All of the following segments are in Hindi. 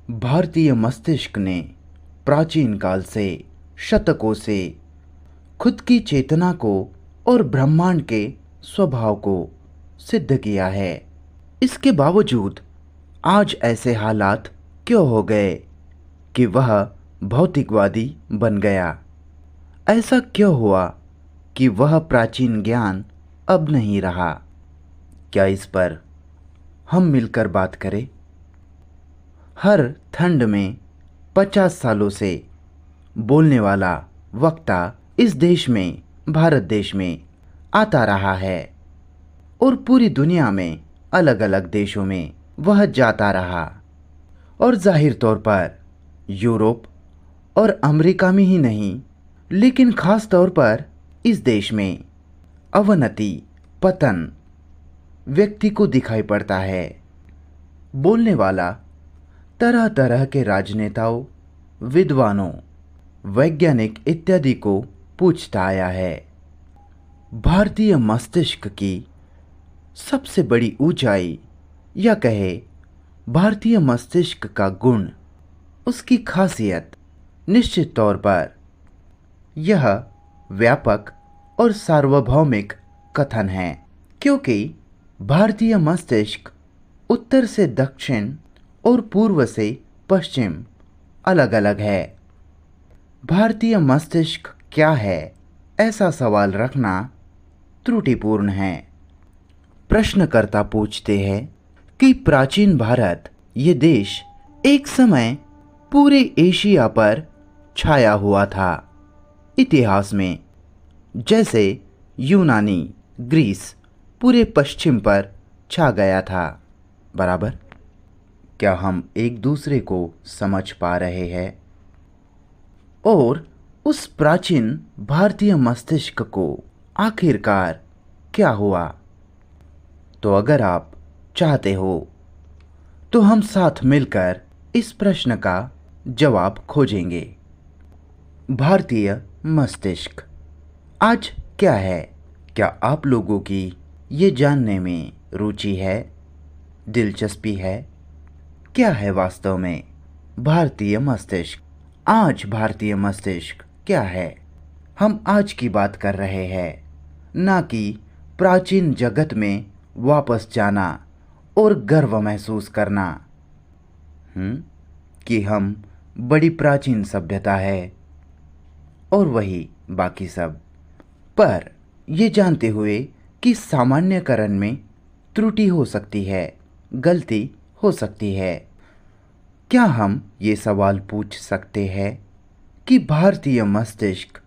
भारतीय मस्तिष्क ने प्राचीन काल से शतकों से खुद की चेतना को और ब्रह्मांड के स्वभाव को सिद्ध किया है। इसके बावजूद आज ऐसे हालात क्यों हो गए कि वह भौतिकवादी बन गया? ऐसा क्यों हुआ कि वह प्राचीन ज्ञान अब नहीं रहा? क्या इस पर हम मिलकर बात करें? हर ठंड में 50 सालों से बोलने वाला वक्ता इस देश में, भारत देश में आता रहा है और पूरी दुनिया में अलग अलग देशों में वह जाता रहा और जाहिर तौर पर यूरोप और अमेरिका में ही नहीं, लेकिन खास तौर पर इस देश में अवनति, पतन व्यक्ति को दिखाई पड़ता है। बोलने वाला तरह तरह के राजनेताओं, विद्वानों, वैज्ञानिक इत्यादि को पूछता आया है। भारतीय मस्तिष्क की सबसे बड़ी ऊंचाई, या कहे भारतीय मस्तिष्क का गुण, उसकी खासियत निश्चित तौर पर यह व्यापक और सार्वभौमिक कथन है, क्योंकि भारतीय मस्तिष्क उत्तर से दक्षिण और पूर्व से पश्चिम अलग अलग है। भारतीय मस्तिष्क क्या है, ऐसा सवाल रखना त्रुटिपूर्ण है। प्रश्नकर्ता पूछते हैं कि प्राचीन भारत, ये देश एक समय पूरे एशिया पर छाया हुआ था। इतिहास में जैसे यूनानी, ग्रीस पूरे पश्चिम पर छा गया था, बराबर। क्या हम एक दूसरे को समझ पा रहे हैं? और उस प्राचीन भारतीय मस्तिष्क को आखिरकार क्या हुआ? तो अगर आप चाहते हो तो हम साथ मिलकर इस प्रश्न का जवाब खोजेंगे। भारतीय मस्तिष्क आज क्या है? क्या आप लोगों की ये जानने में रुचि है, दिलचस्पी है? क्या है वास्तव में भारतीय मस्तिष्क? आज भारतीय मस्तिष्क क्या है? हम आज की बात कर रहे हैं, ना कि प्राचीन जगत में वापस जाना और गर्व महसूस करना कि हम बड़ी प्राचीन सभ्यता है और वही बाकी सब। पर ये जानते हुए कि सामान्यकरण में त्रुटि हो सकती है, गलती हो सकती है, क्या हम ये सवाल पूछ सकते हैं कि भारतीय मस्तिष्क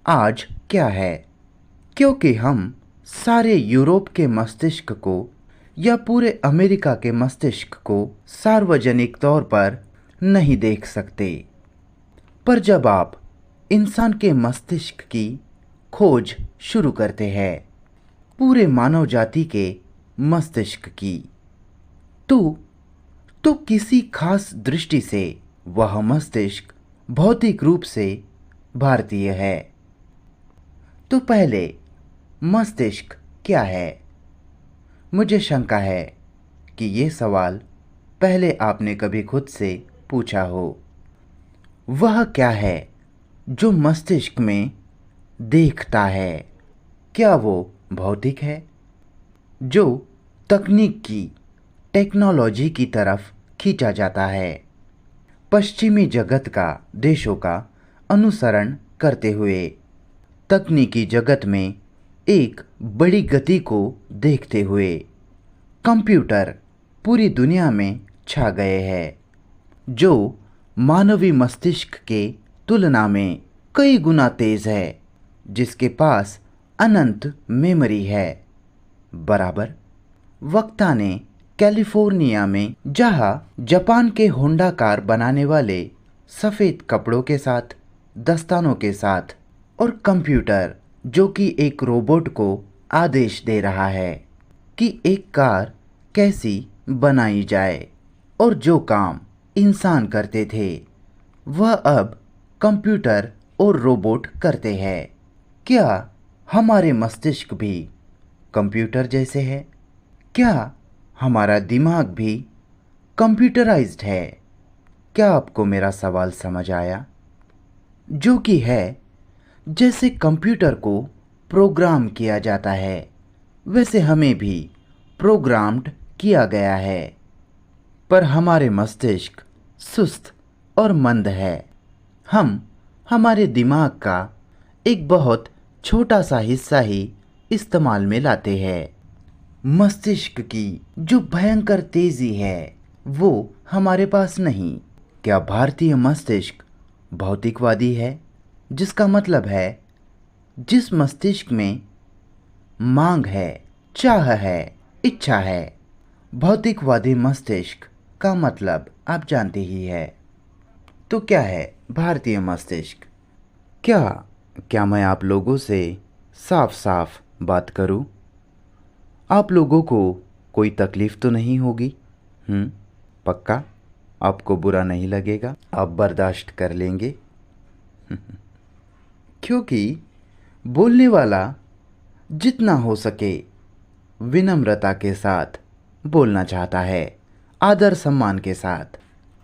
आज क्या है? क्योंकि हम सारे यूरोप के मस्तिष्क को या पूरे अमेरिका के मस्तिष्क को सार्वजनिक तौर पर नहीं देख सकते। पर जब आप इंसान के मस्तिष्क की खोज शुरू करते हैं, पूरे मानव जाति के मस्तिष्क की, तो किसी खास दृष्टि से वह मस्तिष्क भौतिक रूप से भारतीय है। तो पहले मस्तिष्क क्या है? मुझे शंका है कि ये सवाल पहले आपने कभी खुद से पूछा हो। वह क्या है जो मस्तिष्क में देखता है? क्या वो भौतिक है, जो तकनीक की, टेक्नोलॉजी की तरफ खींचा जाता है, पश्चिमी जगत का, देशों का अनुसरण करते हुए, तकनीकी जगत में एक बड़ी गति को देखते हुए? कंप्यूटर पूरी दुनिया में छा गए हैं, जो मानवी मस्तिष्क के तुलना में कई गुना तेज है, जिसके पास अनंत मेमोरी है, बराबर। वक्ता ने कैलिफोर्निया में, जहां जापान के होंडा कार बनाने वाले सफ़ेद कपड़ों के साथ, दस्तानों के साथ, और कंप्यूटर जो कि एक रोबोट को आदेश दे रहा है कि एक कार कैसी बनाई जाए, और जो काम इंसान करते थे वह अब कंप्यूटर और रोबोट करते हैं। क्या हमारे मस्तिष्क भी कंप्यूटर जैसे है? क्या हमारा दिमाग भी कंप्यूटराइज्ड है? क्या आपको मेरा सवाल समझ आया? जो कि है, जैसे कंप्यूटर को प्रोग्राम किया जाता है, वैसे हमें भी प्रोग्राम्ड किया गया है। पर हमारे मस्तिष्क सुस्त और मंद है। हम हमारे दिमाग का एक बहुत छोटा सा हिस्सा ही इस्तेमाल में लाते हैं। मस्तिष्क की जो भयंकर तेजी है वो हमारे पास नहीं। क्या भारतीय मस्तिष्क भौतिकवादी है? जिसका मतलब है जिस मस्तिष्क में मांग है, चाह है, इच्छा है। भौतिकवादी मस्तिष्क का मतलब आप जानते ही है। तो क्या है भारतीय मस्तिष्क? क्या क्या मैं आप लोगों से साफ साफ बात करूं? आप लोगों को कोई तकलीफ तो नहीं होगी? पक्का? आपको बुरा नहीं लगेगा? आप बर्दाश्त कर लेंगे? क्योंकि बोलने वाला जितना हो सके विनम्रता के साथ बोलना चाहता है, आदर सम्मान के साथ।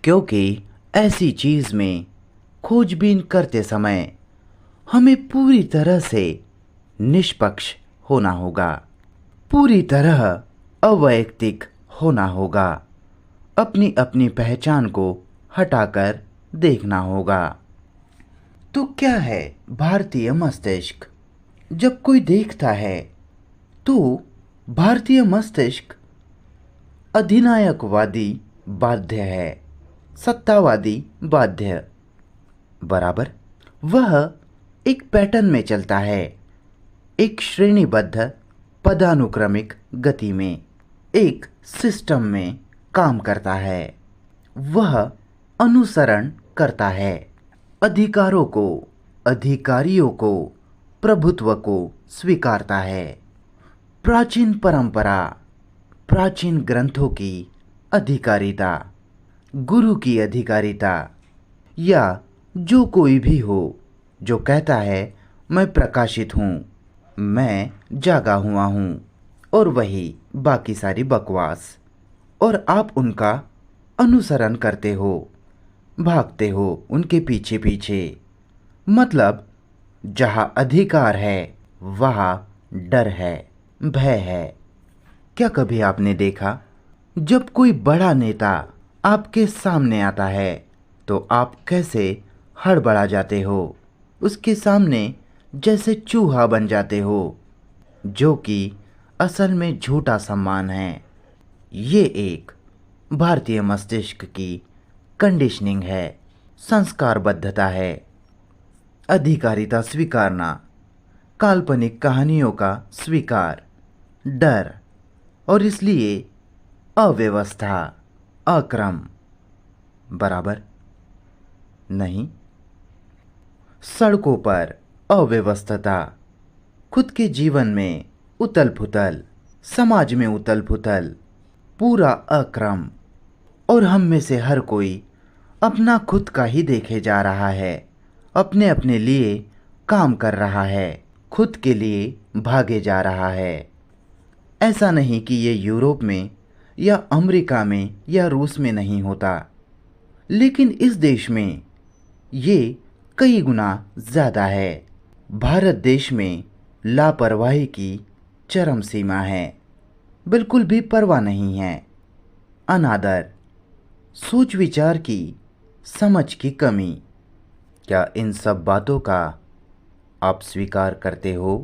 क्योंकि ऐसी चीज़ में खोजबीन करते समय हमें पूरी तरह से निष्पक्ष होना होगा, पूरी तरह अवैयक्तिक होना होगा, अपनी अपनी पहचान को हटाकर देखना होगा। तो क्या है भारतीय मस्तिष्क? जब कोई देखता है तो भारतीय मस्तिष्क अधिनायकवादी बाध्य है, सत्तावादी बाध्य बराबर। वह एक पैटर्न में चलता है, एक श्रेणीबद्ध पदानुक्रमिक गति में, एक सिस्टम में काम करता है। वह अनुसरण करता है, अधिकारों को, अधिकारियों को, प्रभुत्व को स्वीकारता है। प्राचीन परंपरा, प्राचीन ग्रंथों की अधिकारिता, गुरु की अधिकारिता, या जो कोई भी हो जो कहता है मैं प्रकाशित हूँ, मैं जागा हुआ हूँ, और वही बाकी सारी बकवास, और आप उनका अनुसरण करते हो, भागते हो उनके पीछे पीछे। मतलब जहाँ अधिकार है वहाँ डर है, भय है। क्या कभी आपने देखा जब कोई बड़ा नेता आपके सामने आता है तो आप कैसे हड़बड़ा जाते हो? उसके सामने जैसे चूहा बन जाते हो, जो कि असल में झूठा सम्मान है। ये एक भारतीय मस्तिष्क की कंडीशनिंग है, संस्कारबद्धता है। अधिकारिता स्वीकारना, काल्पनिक कहानियों का स्वीकार, डर, और इसलिए अव्यवस्था, अक्रम बराबर नहीं। सड़कों पर अव्यवस्था, खुद के जीवन में उथल पुथल, समाज में उथल पुथल, पूरा अक्रम, और हम में से हर कोई अपना खुद का ही देखे जा रहा है, अपने अपने लिए काम कर रहा है, खुद के लिए भागे जा रहा है। ऐसा नहीं कि ये यूरोप में या अमेरिका में या रूस में नहीं होता, लेकिन इस देश में ये कई गुना ज़्यादा है। भारत देश में लापरवाही की चरम सीमा है, बिल्कुल भी परवाह नहीं है। अनादर, सोच विचार की समझ की कमी। क्या इन सब बातों का आप स्वीकार करते हो?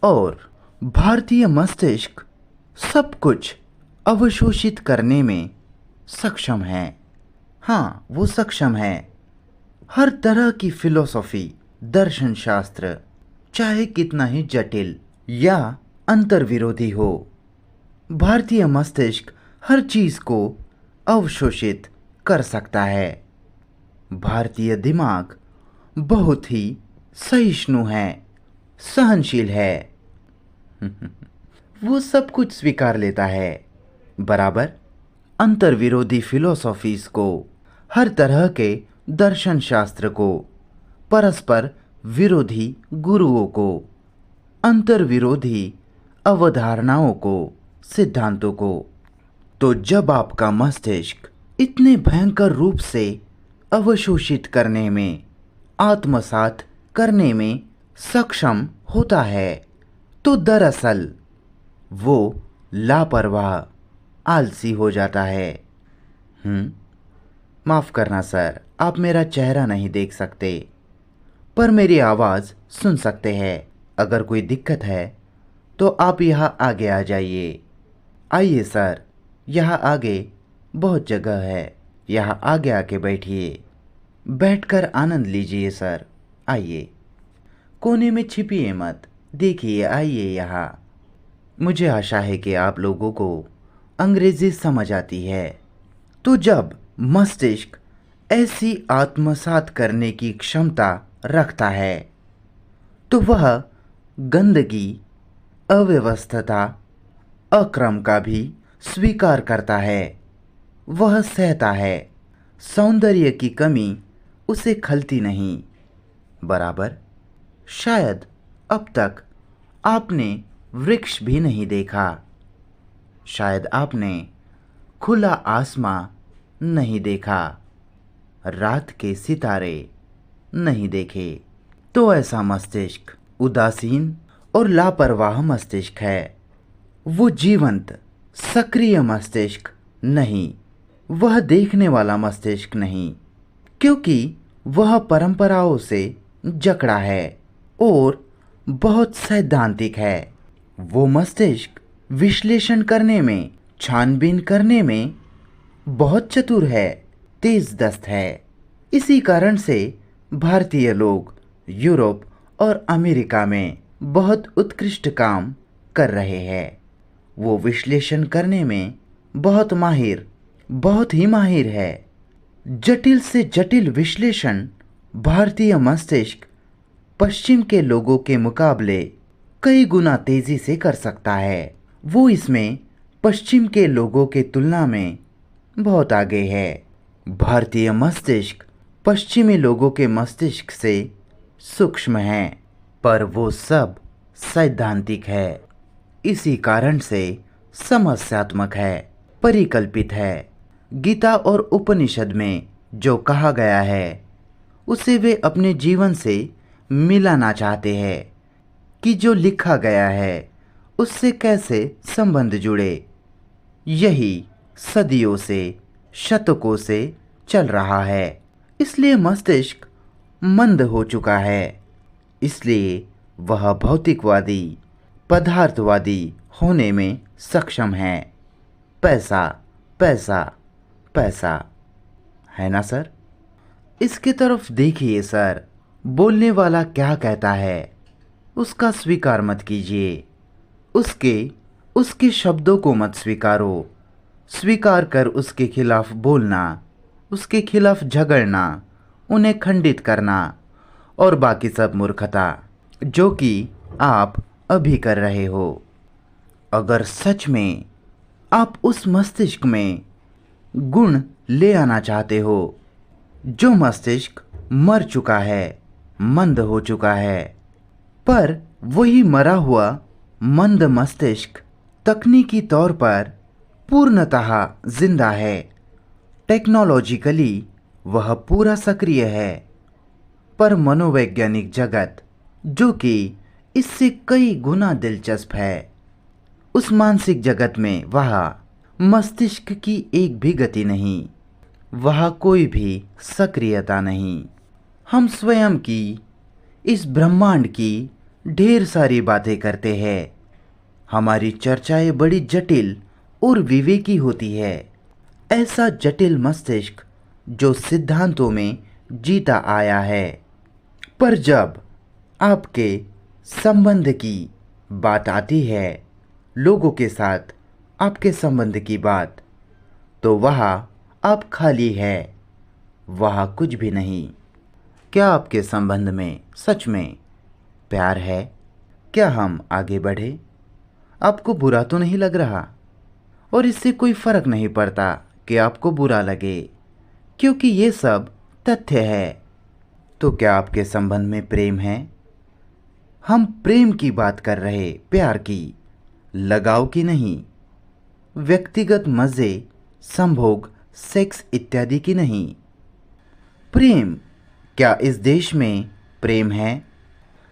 और भारतीय मस्तिष्क सब कुछ अवशोषित करने में सक्षम है। हाँ, वो सक्षम है। हर तरह की फिलॉसफी, दर्शन शास्त्र, चाहे कितना ही जटिल या अंतर्विरोधी हो, भारतीय मस्तिष्क हर चीज को अवशोषित कर सकता है। भारतीय दिमाग बहुत ही सहिष्णु है, सहनशील है। वो सब कुछ स्वीकार लेता है, बराबर। अंतर्विरोधी फिलोसॉफीज को, हर तरह के दर्शन शास्त्र को, परस्पर विरोधी गुरुओं को, अंतर्विरोधी अवधारणाओं को, सिद्धांतों को। तो जब आपका मस्तिष्क इतने भयंकर रूप से अवशोषित करने में, आत्मसात करने में सक्षम होता है। तो दरअसल वो लापरवाह, आलसी हो जाता है। माफ़ करना सर, आप मेरा चेहरा नहीं देख सकते, पर मेरी आवाज़ सुन सकते हैं। अगर कोई दिक्कत है तो आप यहाँ आगे आ जाइए। आइए सर, यहाँ आगे बहुत जगह है, यहाँ आगे आके बैठिए। बैठकर आनंद लीजिए सर, आइए। कोने में छिपिए मत, देखिए, आइए यहाँ। मुझे आशा है कि आप लोगों को अंग्रेजी समझ आती है। तो जब मस्तिष्क ऐसी आत्मसात करने की क्षमता रखता है तो वह गंदगी, अव्यवस्थता, अक्रम का भी स्वीकार करता है। वह सहता है। सौंदर्य की कमी उसे खलती नहीं। बराबर। शायद अब तक आपने वृक्ष भी नहीं देखा, शायद आपने खुला आसमां नहीं देखा, रात के सितारे नहीं देखे। तो ऐसा मस्तिष्क उदासीन और लापरवाह मस्तिष्क है। वो जीवंत, सक्रिय मस्तिष्क नहीं, वह देखने वाला मस्तिष्क नहीं, क्योंकि वह परंपराओं से जकड़ा है और बहुत सैद्धांतिक है। वो मस्तिष्क विश्लेषण करने में, छानबीन करने में बहुत चतुर है, तेज दस्त है। इसी कारण से भारतीय लोग यूरोप और अमेरिका में बहुत उत्कृष्ट काम कर रहे हैं। वो विश्लेषण करने में बहुत माहिर, बहुत ही माहिर है। जटिल से जटिल विश्लेषण भारतीय मस्तिष्क पश्चिम के लोगों के मुकाबले कई गुना तेजी से कर सकता है। वो इसमें पश्चिम के लोगों के तुलना में बहुत आगे है। भारतीय मस्तिष्क पश्चिमी लोगों के मस्तिष्क से सूक्ष्म है, पर वो सब सैद्धांतिक है। इसी कारण से समस्यात्मक है, परिकल्पित है। गीता और उपनिषद में जो कहा गया है उसे वे अपने जीवन से मिलाना चाहते हैं कि जो लिखा गया है उससे कैसे संबंध जुड़े। यही सदियों से, शतकों से चल रहा है। इसलिए मस्तिष्क मंद हो चुका है। इसलिए वह भौतिकवादी, पदार्थवादी होने में सक्षम है। पैसा, पैसा, पैसा, है ना सर? इसके तरफ देखिए सर, बोलने वाला क्या कहता है उसका स्वीकार मत कीजिए। उसके शब्दों को मत स्वीकारो। स्वीकार कर उसके खिलाफ बोलना, उसके खिलाफ झगड़ना, उन्हें खंडित करना और बाकी सब मूर्खता जो कि आप अभी कर रहे हो। अगर सच में आप उस मस्तिष्क में गुण ले आना चाहते हो, जो मस्तिष्क मर चुका है, मंद हो चुका है, पर वही मरा हुआ मंद मस्तिष्क तकनीकी तौर पर पूर्णतः जिंदा है। टेक्नोलॉजिकली वह पूरा सक्रिय है, पर मनोवैज्ञानिक जगत, जो कि इससे कई गुना दिलचस्प है, उस मानसिक जगत में वहाँ मस्तिष्क की एक भी गति नहीं, वहाँ कोई भी सक्रियता नहीं। हम स्वयं की, इस ब्रह्मांड की ढेर सारी बातें करते हैं। हमारी चर्चाएं बड़ी जटिल और विवेकी होती है। ऐसा जटिल मस्तिष्क जो सिद्धांतों में जीता आया है। पर जब आपके संबंध की बात आती है, लोगों के साथ आपके संबंध की बात, तो वहाँ आप खाली है, वहाँ कुछ भी नहीं। क्या आपके संबंध में सच में प्यार है? क्या हम आगे बढ़े? आपको बुरा तो नहीं लग रहा? और इससे कोई फर्क नहीं पड़ता कि आपको बुरा लगे, क्योंकि ये सब तथ्य है। तो क्या आपके संबंध में प्रेम है? हम प्रेम की बात कर रहे, प्यार की, लगाव की नहीं। व्यक्तिगत मज़े, संभोग, सेक्स इत्यादि की नहीं। प्रेम, क्या इस देश में प्रेम है?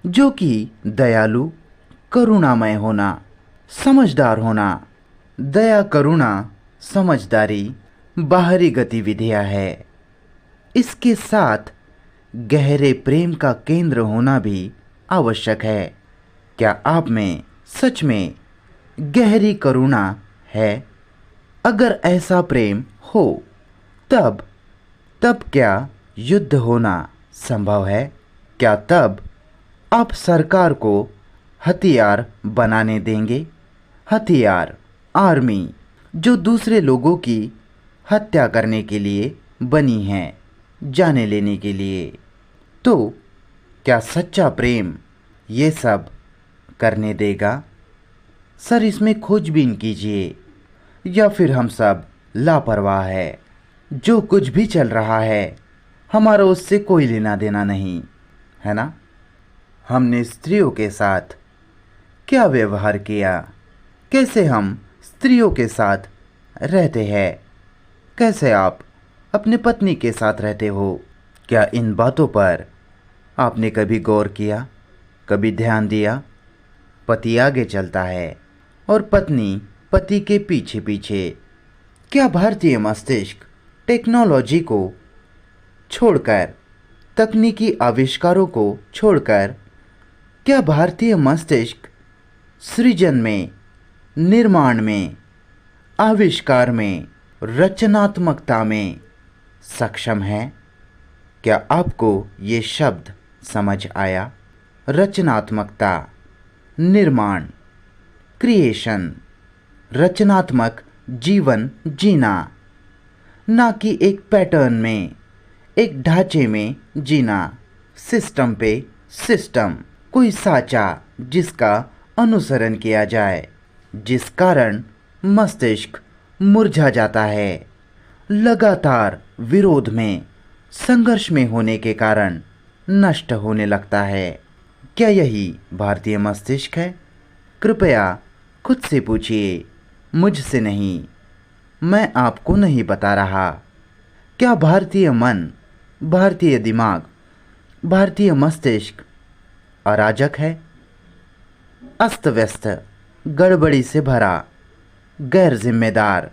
जो कि दयालु, करुणामय होना, समझदार होना। दया, करुणा, समझदारी बाहरी गतिविधियां है। इसके साथ गहरे प्रेम का केंद्र होना भी आवश्यक है। क्या आप में सच में गहरी करुणा है? अगर ऐसा प्रेम हो, तब तब क्या युद्ध होना संभव है? क्या तब आप सरकार को हथियार बनाने देंगे? हथियार, आर्मी, जो दूसरे लोगों की हत्या करने के लिए बनी है, जाने लेने के लिए। तो क्या सच्चा प्रेम ये सब करने देगा? सर, इसमें खोजबीन कीजिए, या फिर हम सब लापरवाह है। जो कुछ भी चल रहा है हमारा उससे कोई लेना देना नहीं है ना। हमने स्त्रियों के साथ क्या व्यवहार किया, कैसे हम स्त्रियों के साथ रहते हैं, कैसे आप अपने पत्नी के साथ रहते हो, क्या इन बातों पर आपने कभी गौर किया, कभी ध्यान दिया? पति आगे चलता है और पत्नी पति के पीछे पीछे। क्या भारतीय मस्तिष्क टेक्नोलॉजी को छोड़कर, तकनीकी आविष्कारों को छोड़कर, क्या भारतीय मस्तिष्क सृजन में, निर्माण में, आविष्कार में, रचनात्मकता में सक्षम है? क्या आपको ये शब्द समझ आया? रचनात्मकता, निर्माण, क्रिएशन, रचनात्मक जीवन जीना, ना कि एक पैटर्न में, एक ढांचे में जीना, सिस्टम पे सिस्टम, कोई साचा जिसका अनुसरण किया जाए, जिस कारण मस्तिष्क मुरझा जाता है, लगातार विरोध में, संघर्ष में होने के कारण नष्ट होने लगता है। क्या यही भारतीय मस्तिष्क है? कृपया खुद से पूछिए, मुझसे नहीं। मैं आपको नहीं बता रहा। क्या भारतीय मन, भारतीय दिमाग, भारतीय मस्तिष्क अराजक है, अस्त व्यस्त, गड़बड़ी से भरा, गैर जिम्मेदार?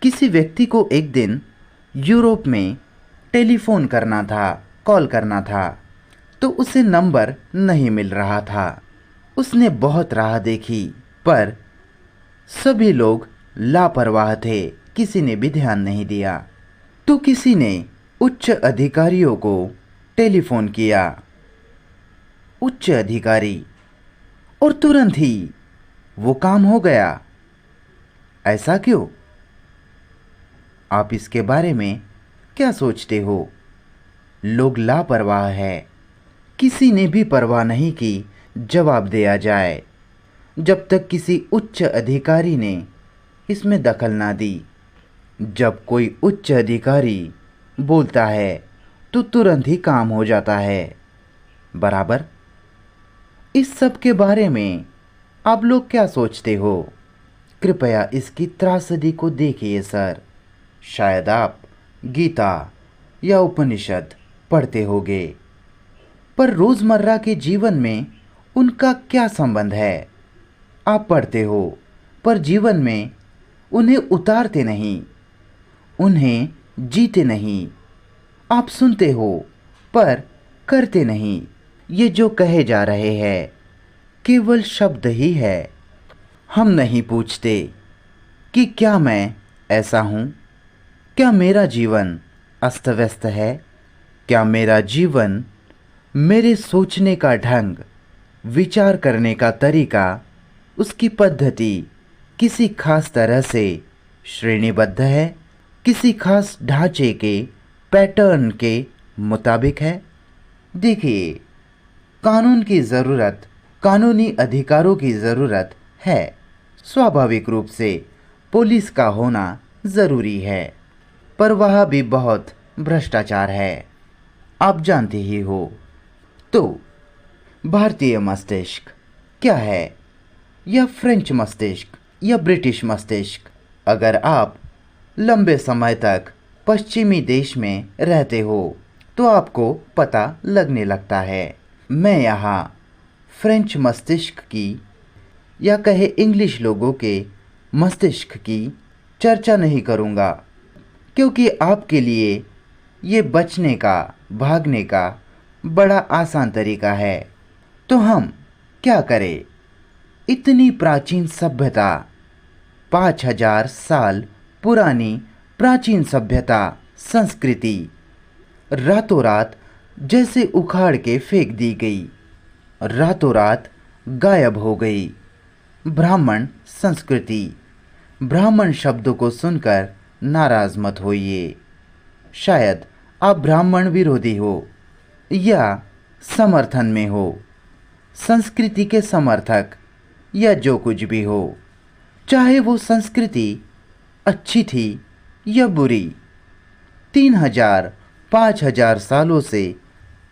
किसी व्यक्ति को एक दिन यूरोप में टेलीफोन करना था, कॉल करना था, तो उसे नंबर नहीं मिल रहा था। उसने बहुत राह देखी, पर सभी लोग लापरवाह थे, किसी ने भी ध्यान नहीं दिया। तो किसी ने उच्च अधिकारियों को टेलीफोन किया, उच्च अधिकारी, और तुरंत ही वो काम हो गया। ऐसा क्यों? आप इसके बारे में क्या सोचते हो? लोग लापरवाह है, किसी ने भी परवाह नहीं की जवाब दिया जाए, जब तक किसी उच्च अधिकारी ने इसमें दखल ना दी। जब कोई उच्च अधिकारी बोलता है तो तुरंत ही काम हो जाता है, बराबर। इस सब के बारे में आप लोग क्या सोचते हो? कृपया इसकी त्रासदी को देखिए सर। शायद आप गीता या उपनिषद पढ़ते होंगे, पर रोज़मर्रा के जीवन में उनका क्या संबंध है? आप पढ़ते हो, पर जीवन में उन्हें उतारते नहीं, उन्हें जीते नहीं। आप सुनते हो, पर करते नहीं। ये जो कहे जा रहे हैं केवल शब्द ही है। हम नहीं पूछते कि क्या मैं ऐसा हूँ? क्या मेरा जीवन अस्त व्यस्त है? क्या मेरा जीवन, मेरे सोचने का ढंग, विचार करने का तरीका, उसकी पद्धति किसी खास तरह से श्रेणीबद्ध है, किसी खास ढांचे के, पैटर्न के मुताबिक है? देखिए, कानून की ज़रूरत, कानूनी अधिकारों की ज़रूरत है। स्वाभाविक रूप से पुलिस का होना ज़रूरी है, पर वह भी बहुत भ्रष्टाचार है, आप जानते ही हो। तो भारतीय मस्तिष्क क्या है, या फ्रेंच मस्तिष्क, या ब्रिटिश मस्तिष्क? अगर आप लंबे समय तक पश्चिमी देश में रहते हो तो आपको पता लगने लगता है। मैं यहाँ फ्रेंच मस्तिष्क की या कहे इंग्लिश लोगों के मस्तिष्क की चर्चा नहीं करूँगा, क्योंकि आपके लिए ये बचने का, भागने का बड़ा आसान तरीका है। तो हम क्या करें? इतनी प्राचीन सभ्यता, 5000 साल पुरानी प्राचीन सभ्यता, संस्कृति रातों रात जैसे उखाड़ के फेंक दी गई, रातों रात गायब हो गई। ब्राह्मण संस्कृति, ब्राह्मण शब्दों को सुनकर नाराज मत होइए। शायद आप ब्राह्मण विरोधी हो या समर्थन में हो, संस्कृति के समर्थक या जो कुछ भी हो। चाहे वो संस्कृति अच्छी थी या बुरी, 3000 5000 सालों से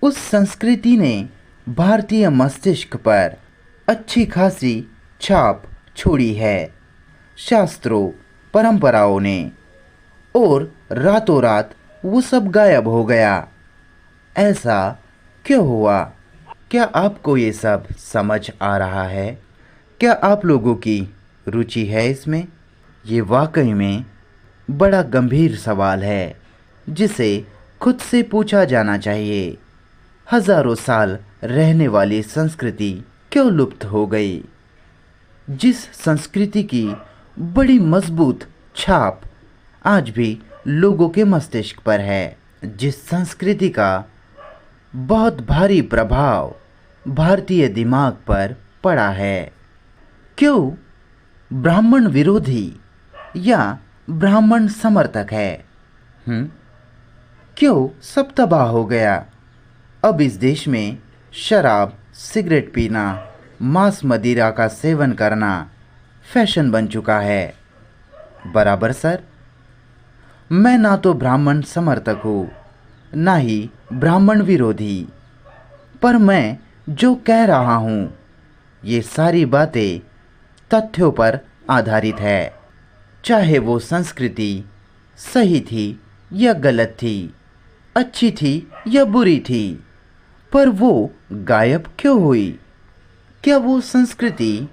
उस संस्कृति ने भारतीय मस्तिष्क पर अच्छी खासी छाप छोड़ी है, शास्त्रों, परंपराओं ने। और रातों रात वो सब गायब हो गया। ऐसा क्यों हुआ? क्या आपको ये सब समझ आ रहा है? क्या आप लोगों की रुचि है इसमें? ये वाकई में बड़ा गंभीर सवाल है जिसे खुद से पूछा जाना चाहिए। हजारों साल रहने वाली संस्कृति क्यों लुप्त हो गई? जिस संस्कृति की बड़ी मजबूत छाप आज भी लोगों के मस्तिष्क पर है, जिस संस्कृति का बहुत भारी प्रभाव भारतीय दिमाग पर पड़ा है, क्यों ब्राह्मण विरोधी या ब्राह्मण समर्थक है? क्यों सब तबाह हो गया? अब इस देश में शराब, सिगरेट पीना, मांस मदिरा का सेवन करना फैशन बन चुका है। बराबर सर? मैं ना तो ब्राह्मण समर्थक हूँ, ना ही ब्राह्मण विरोधी, पर मैं जो कह रहा हूँ ये सारी बातें तथ्यों पर आधारित है। चाहे वो संस्कृति सही थी या गलत थी, अच्छी थी या बुरी थी, पर वो गायब क्यों हुई? क्या वो संस्कृति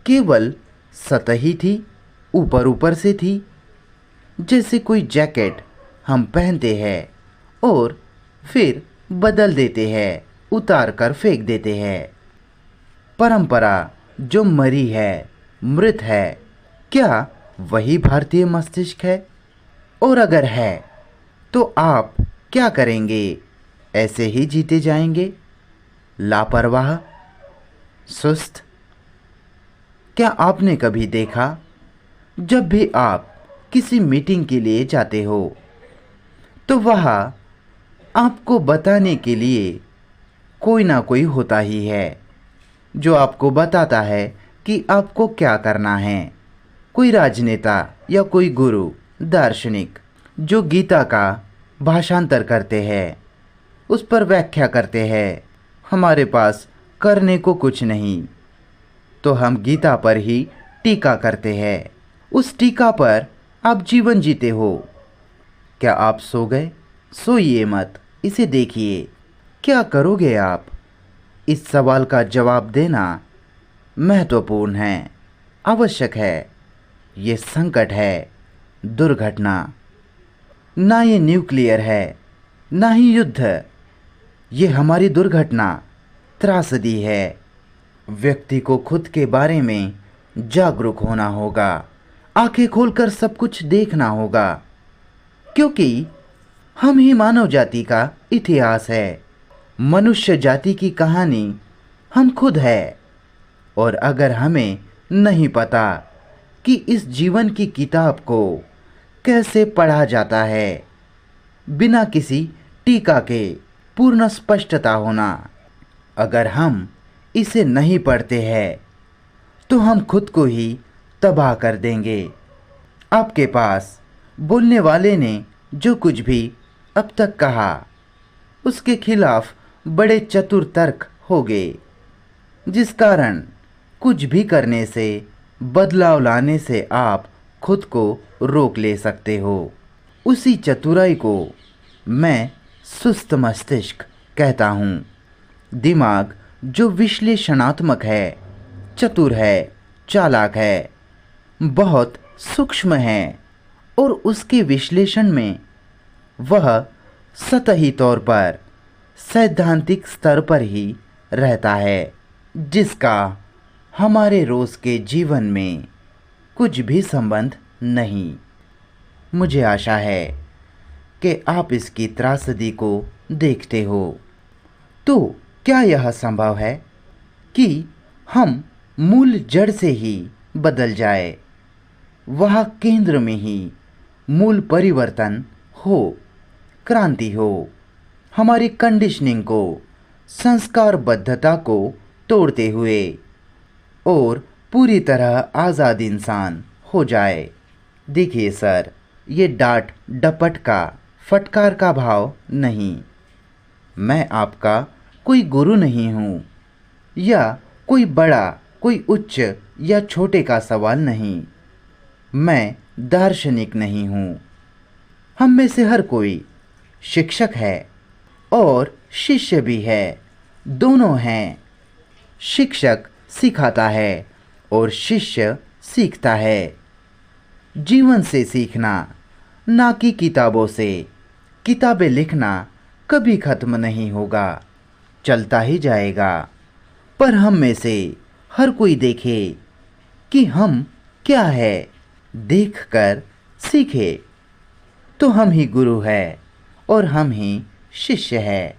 केवल सतही थी, ऊपर ऊपर से थी? जैसे कोई जैकेट हम पहनते हैं और फिर बदल देते हैं, उतार कर फेंक देते हैं। परंपरा जो मरी है, मृत है, क्या वही भारतीय मस्तिष्क है? और अगर है तो आप क्या करेंगे? ऐसे ही जीते जाएंगे, लापरवाह, सुस्त? क्या आपने कभी देखा, जब भी आप किसी मीटिंग के लिए जाते हो तो वहाँ आपको बताने के लिए कोई ना कोई होता ही है जो आपको बताता है कि आपको क्या करना है। कोई राजनेता या कोई गुरु, दार्शनिक जो गीता का भाषांतर करते हैं, उस पर व्याख्या करते हैं। हमारे पास करने को कुछ नहीं तो हम गीता पर ही टीका करते हैं। उस टीका पर आप जीवन जीते हो। क्या आप सो गए? सोइए मत, इसे देखिए। क्या करोगे आप? इस सवाल का जवाब देना महत्वपूर्ण है, आवश्यक है। ये संकट है, दुर्घटना। ना ये न्यूक्लियर है, ना ही युद्ध। ये हमारी दुर्घटना, त्रासदी है। व्यक्ति को खुद के बारे में जागरूक होना होगा, आंखें खोलकर सब कुछ देखना होगा, क्योंकि हम ही मानव जाति का इतिहास है। मनुष्य जाति की कहानी हम खुद है। और अगर हमें नहीं पता कि इस जीवन की किताब को कैसे पढ़ा जाता है, बिना किसी टीका के पूर्ण स्पष्टता होना, अगर हम इसे नहीं पढ़ते हैं तो हम खुद को ही तबाह कर देंगे। आपके पास बोलने वाले ने जो कुछ भी अब तक कहा, उसके खिलाफ बड़े चतुर तर्क हो गए, जिस कारण कुछ भी करने से, बदलाव लाने से आप खुद को रोक ले सकते हो। उसी चतुराई को मैं सुस्त मस्तिष्क कहता हूँ। दिमाग जो विश्लेषणात्मक है, चतुर है, चालाक है, बहुत सूक्ष्म है और उसके विश्लेषण में वह सतही तौर पर सैद्धांतिक स्तर पर ही रहता है, जिसका हमारे रोज़ के जीवन में कुछ भी संबंध नहीं। मुझे आशा है कि आप इसकी त्रासदी को देखते हो। तो क्या यह संभव है कि हम मूल जड़ से ही बदल जाए, वहाँ केंद्र में ही मूल परिवर्तन हो, क्रांति हो, हमारी कंडीशनिंग को, संस्कारबद्धता को तोड़ते हुए और पूरी तरह आज़ाद इंसान हो जाए? देखिए सर, ये डांट डपट का, फटकार का भाव नहीं। मैं आपका कोई गुरु नहीं हूँ या कोई बड़ा, कोई उच्च या छोटे का सवाल नहीं। मैं दार्शनिक नहीं हूँ। हम में से हर कोई शिक्षक है और शिष्य भी है, दोनों हैं। शिक्षक सिखाता है और शिष्य सीखता है। जीवन से सीखना, ना कि किताबों से। किताबें लिखना कभी ख़त्म नहीं होगा, चलता ही जाएगा। पर हम में से हर कोई देखे कि हम क्या है, देखकर सीखे। तो हम ही गुरु है और हम ही शिष्य है।